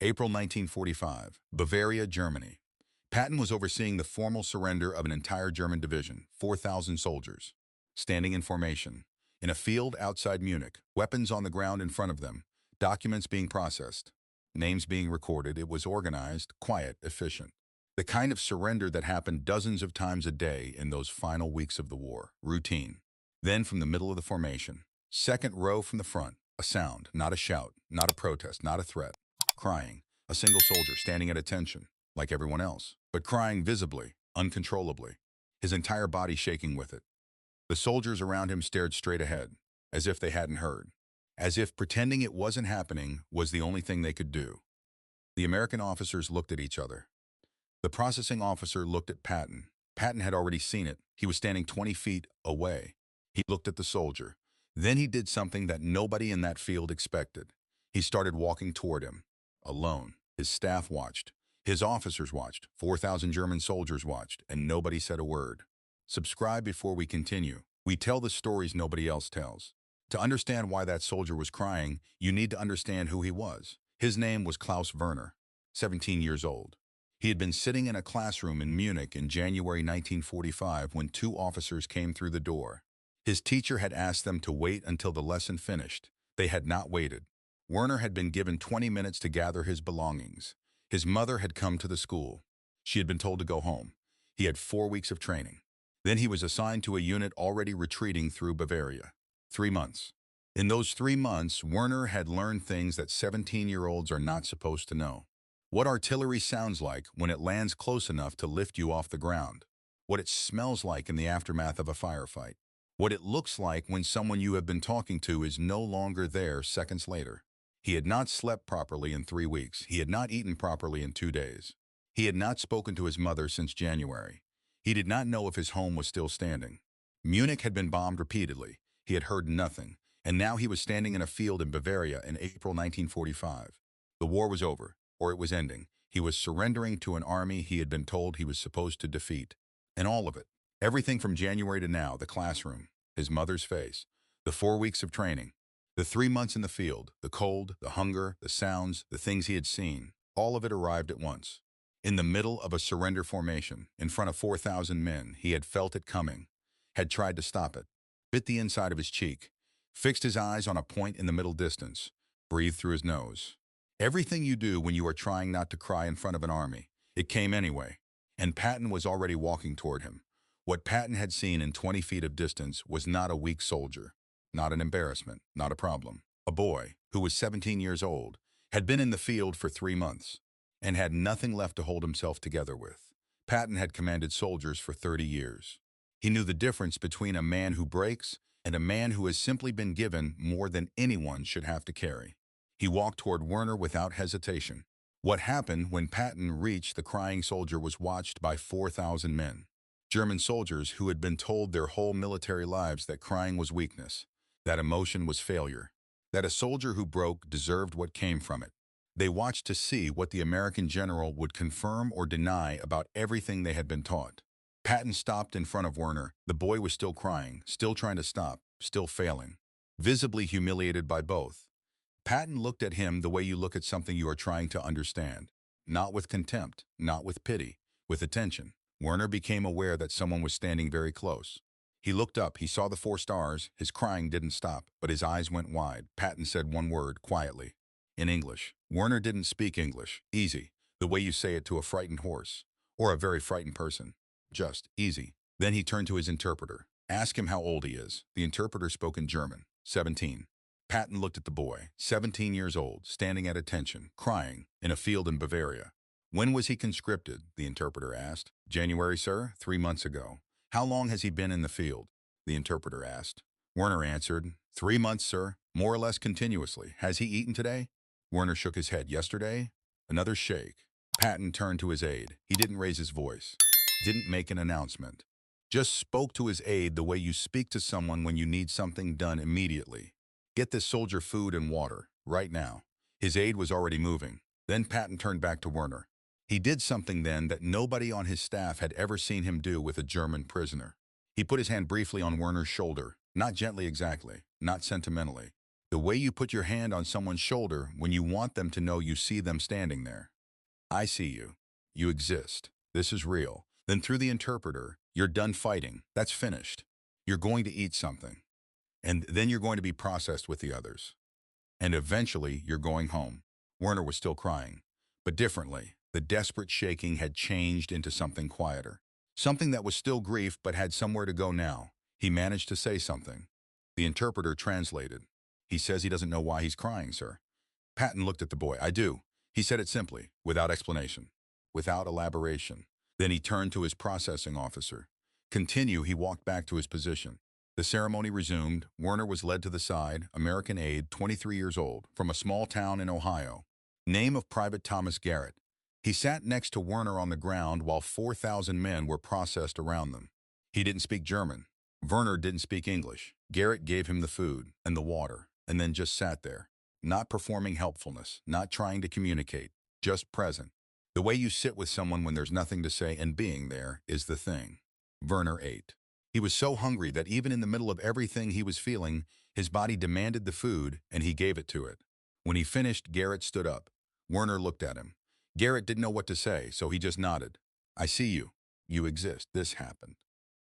April 1945, Bavaria, Germany. Patton was overseeing the formal surrender of an entire German division, 4,000 soldiers, standing in formation, in a field outside Munich, weapons on the ground in front of them, documents being processed, names being recorded. It was organized, quiet, efficient. The kind of surrender that happened dozens of times a day in those final weeks of the war, routine. Then from the middle of the formation, second row from the front, a sound, not a shout, not a protest, not a threat. Crying, a single soldier standing at attention, like everyone else, but crying visibly, uncontrollably, his entire body shaking with it. The soldiers around him stared straight ahead, as if they hadn't heard, as if pretending it wasn't happening was the only thing they could do. The American officers looked at each other. The processing officer looked at Patton. Patton had already seen it. He was standing 20 feet away. He looked at the soldier. Then he did something that nobody in that field expected. He started walking toward him, alone. His staff watched. His officers watched. 4,000 German soldiers watched, and nobody said a word. Subscribe before we continue. We tell the stories nobody else tells. To understand why that soldier was crying, you need to understand who he was. His name was Klaus Werner, 17 years old. He had been sitting in a classroom in Munich in January 1945 when two officers came through the door. His teacher had asked them to wait until the lesson finished. They had not waited. Werner had been given 20 minutes to gather his belongings. His mother had come to the school. She had been told to go home. He had 4 weeks of training. Then he was assigned to a unit already retreating through Bavaria. 3 months. In those 3 months, Werner had learned things that 17-year-olds are not supposed to know. What artillery sounds like when it lands close enough to lift you off the ground. What it smells like in the aftermath of a firefight. What it looks like when someone you have been talking to is no longer there seconds later. He had not slept properly in 3 weeks. He had not eaten properly in 2 days. He had not spoken to his mother since January. He did not know if his home was still standing. Munich had been bombed repeatedly. He had heard nothing. And now he was standing in a field in Bavaria in April 1945. The war was over, or it was ending. He was surrendering to an army he had been told he was supposed to defeat. And all of it. Everything from January to now, the classroom, his mother's face, the 4 weeks of training, the 3 months in the field, the cold, the hunger, the sounds, the things he had seen, all of it arrived at once. In the middle of a surrender formation, in front of 4,000 men, he had felt it coming, had tried to stop it, bit the inside of his cheek, fixed his eyes on a point in the middle distance, breathed through his nose. Everything you do when you are trying not to cry in front of an army, it came anyway, and Patton was already walking toward him. What Patton had seen in 20 feet of distance was not a weak soldier, not an embarrassment, not a problem. A boy, who was 17 years old, had been in the field for 3 months, and had nothing left to hold himself together with. Patton had commanded soldiers for 30 years. He knew the difference between a man who breaks and a man who has simply been given more than anyone should have to carry. He walked toward Werner without hesitation. What happened when Patton reached the crying soldier was watched by 4,000 men. German soldiers who had been told their whole military lives that crying was weakness, that emotion was failure, that a soldier who broke deserved what came from it. They watched to see what the American general would confirm or deny about everything they had been taught. Patton stopped in front of Werner. The boy was still crying, still trying to stop, still failing, visibly humiliated by both. Patton looked at him the way you look at something you are trying to understand, not with contempt, not with pity, with attention. Werner became aware that someone was standing very close. He looked up, he saw the 4 stars, his crying didn't stop, but his eyes went wide. Patton said one word, quietly, in English. Werner didn't speak English, easy, the way you say it to a frightened horse, or a very frightened person. Just, easy. Then he turned to his interpreter. Ask him how old he is. The interpreter spoke in German. 17. Patton looked at the boy, 17 years old, standing at attention, crying, in a field in Bavaria. When was he conscripted? The interpreter asked. January, sir, 3 months ago. How long has he been in the field? The interpreter asked. Werner answered, 3 months, sir, more or less continuously. Has he eaten today? Werner shook his head. Yesterday? Another shake. Patton turned to his aide. He didn't raise his voice. Didn't make an announcement. Just spoke to his aide the way you speak to someone when you need something done immediately. Get this soldier food and water, right now. His aide was already moving. Then Patton turned back to Werner. He did something then that nobody on his staff had ever seen him do with a German prisoner. He put his hand briefly on Werner's shoulder, not gently exactly, not sentimentally, The way you put your hand on someone's shoulder when you want them to know you see them standing there. I see you. You exist. This is real. Then through the interpreter, you're done fighting. That's finished. You're going to eat something. And then you're going to be processed with the others. And eventually, you're going home. Werner was still crying, but differently. The desperate shaking had changed into something quieter. Something that was still grief but had somewhere to go now. He managed to say something. The interpreter translated. He says he doesn't know why he's crying, sir. Patton looked at the boy. I do. He said it simply, without explanation, without elaboration. Then he turned to his processing officer. Continue, he walked back to his position. The ceremony resumed. Werner was led to the side, American aide, 23 years old, from a small town in Ohio. Name of Private Thomas Garrett. He sat next to Werner on the ground while 4,000 men were processed around them. He didn't speak German. Werner didn't speak English. Garrett gave him the food and the water, and then just sat there, not performing helpfulness, not trying to communicate, just present. The way you sit with someone when there's nothing to say and being there is the thing. Werner ate. He was so hungry that even in the middle of everything he was feeling, his body demanded the food, and he gave it to it. When he finished, Garrett stood up. Werner looked at him. Garrett didn't know what to say, so he just nodded. I see you. You exist. This happened.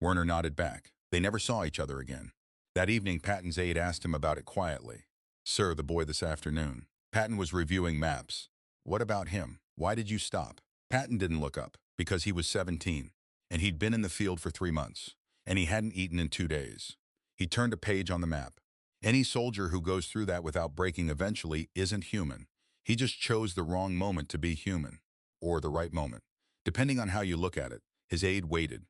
Werner nodded back. They never saw each other again. That evening, Patton's aide asked him about it quietly. Sir, the boy this afternoon. Patton was reviewing maps. What about him? Why did you stop? Patton didn't look up, because he was 17, and he'd been in the field for 3 months, and he hadn't eaten in 2 days. He turned a page on the map. Any soldier who goes through that without breaking eventually isn't human. He just chose the wrong moment to be human, or the right moment, depending on how you look at it. His aide waited.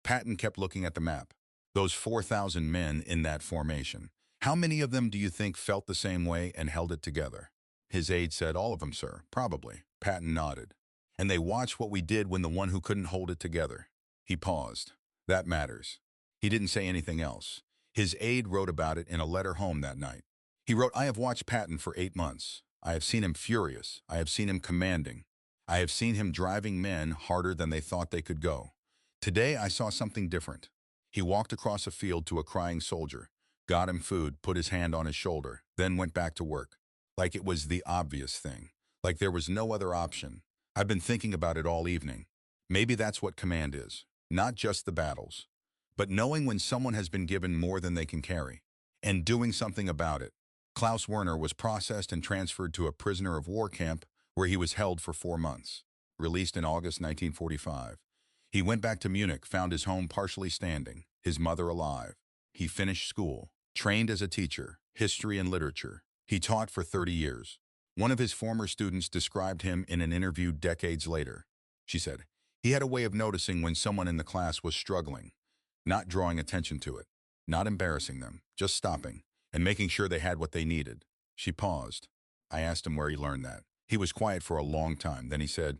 Patton kept looking at the map. Those 4,000 men in that formation. How many of them do you think felt the same way and held it together? His aide said, all of them, sir, probably. Patton nodded. And they watched what we did when the one who couldn't hold it together. He paused. That matters. He didn't say anything else. His aide wrote about it in a letter home that night. He wrote, I have watched Patton for 8 months. I have seen him furious. I have seen him commanding. I have seen him driving men harder than they thought they could go. Today I saw something different. He walked across a field to a crying soldier, got him food, put his hand on his shoulder, then went back to work. Like it was the obvious thing. Like there was no other option. I've been thinking about it all evening. Maybe that's what command is. Not just the battles, but knowing when someone has been given more than they can carry, and doing something about it. Klaus Werner was processed and transferred to a prisoner of war camp where he was held for 4 months. Released in August 1945. He went back to Munich, found his home partially standing, his mother alive. He finished school, trained as a teacher, history and literature. He taught for 30 years. One of his former students described him in an interview decades later. She said, he had a way of noticing when someone in the class was struggling, not drawing attention to it, not embarrassing them, just stopping, and making sure they had what they needed. She paused. I asked him where he learned that. He was quiet for a long time. Then he said,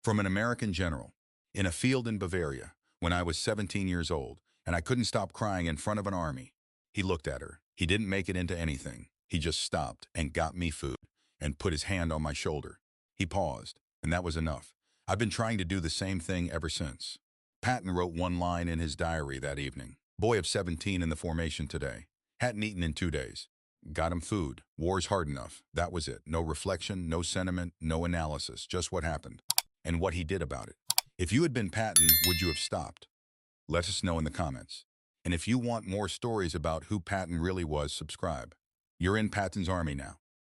from an American general, in a field in Bavaria, when I was 17 years old, and I couldn't stop crying in front of an army. He looked at her. He didn't make it into anything. He just stopped and got me food and put his hand on my shoulder. He paused, and that was enough. I've been trying to do the same thing ever since. Patton wrote one line in his diary that evening. Boy of 17 in the formation today. Hadn't eaten in 2 days. Got him food. War's hard enough. That was it. No reflection, no sentiment, no analysis. Just what happened. And what he did about it. If you had been Patton, would you have stopped? Let us know in the comments. And if you want more stories about who Patton really was, subscribe. You're in Patton's army now.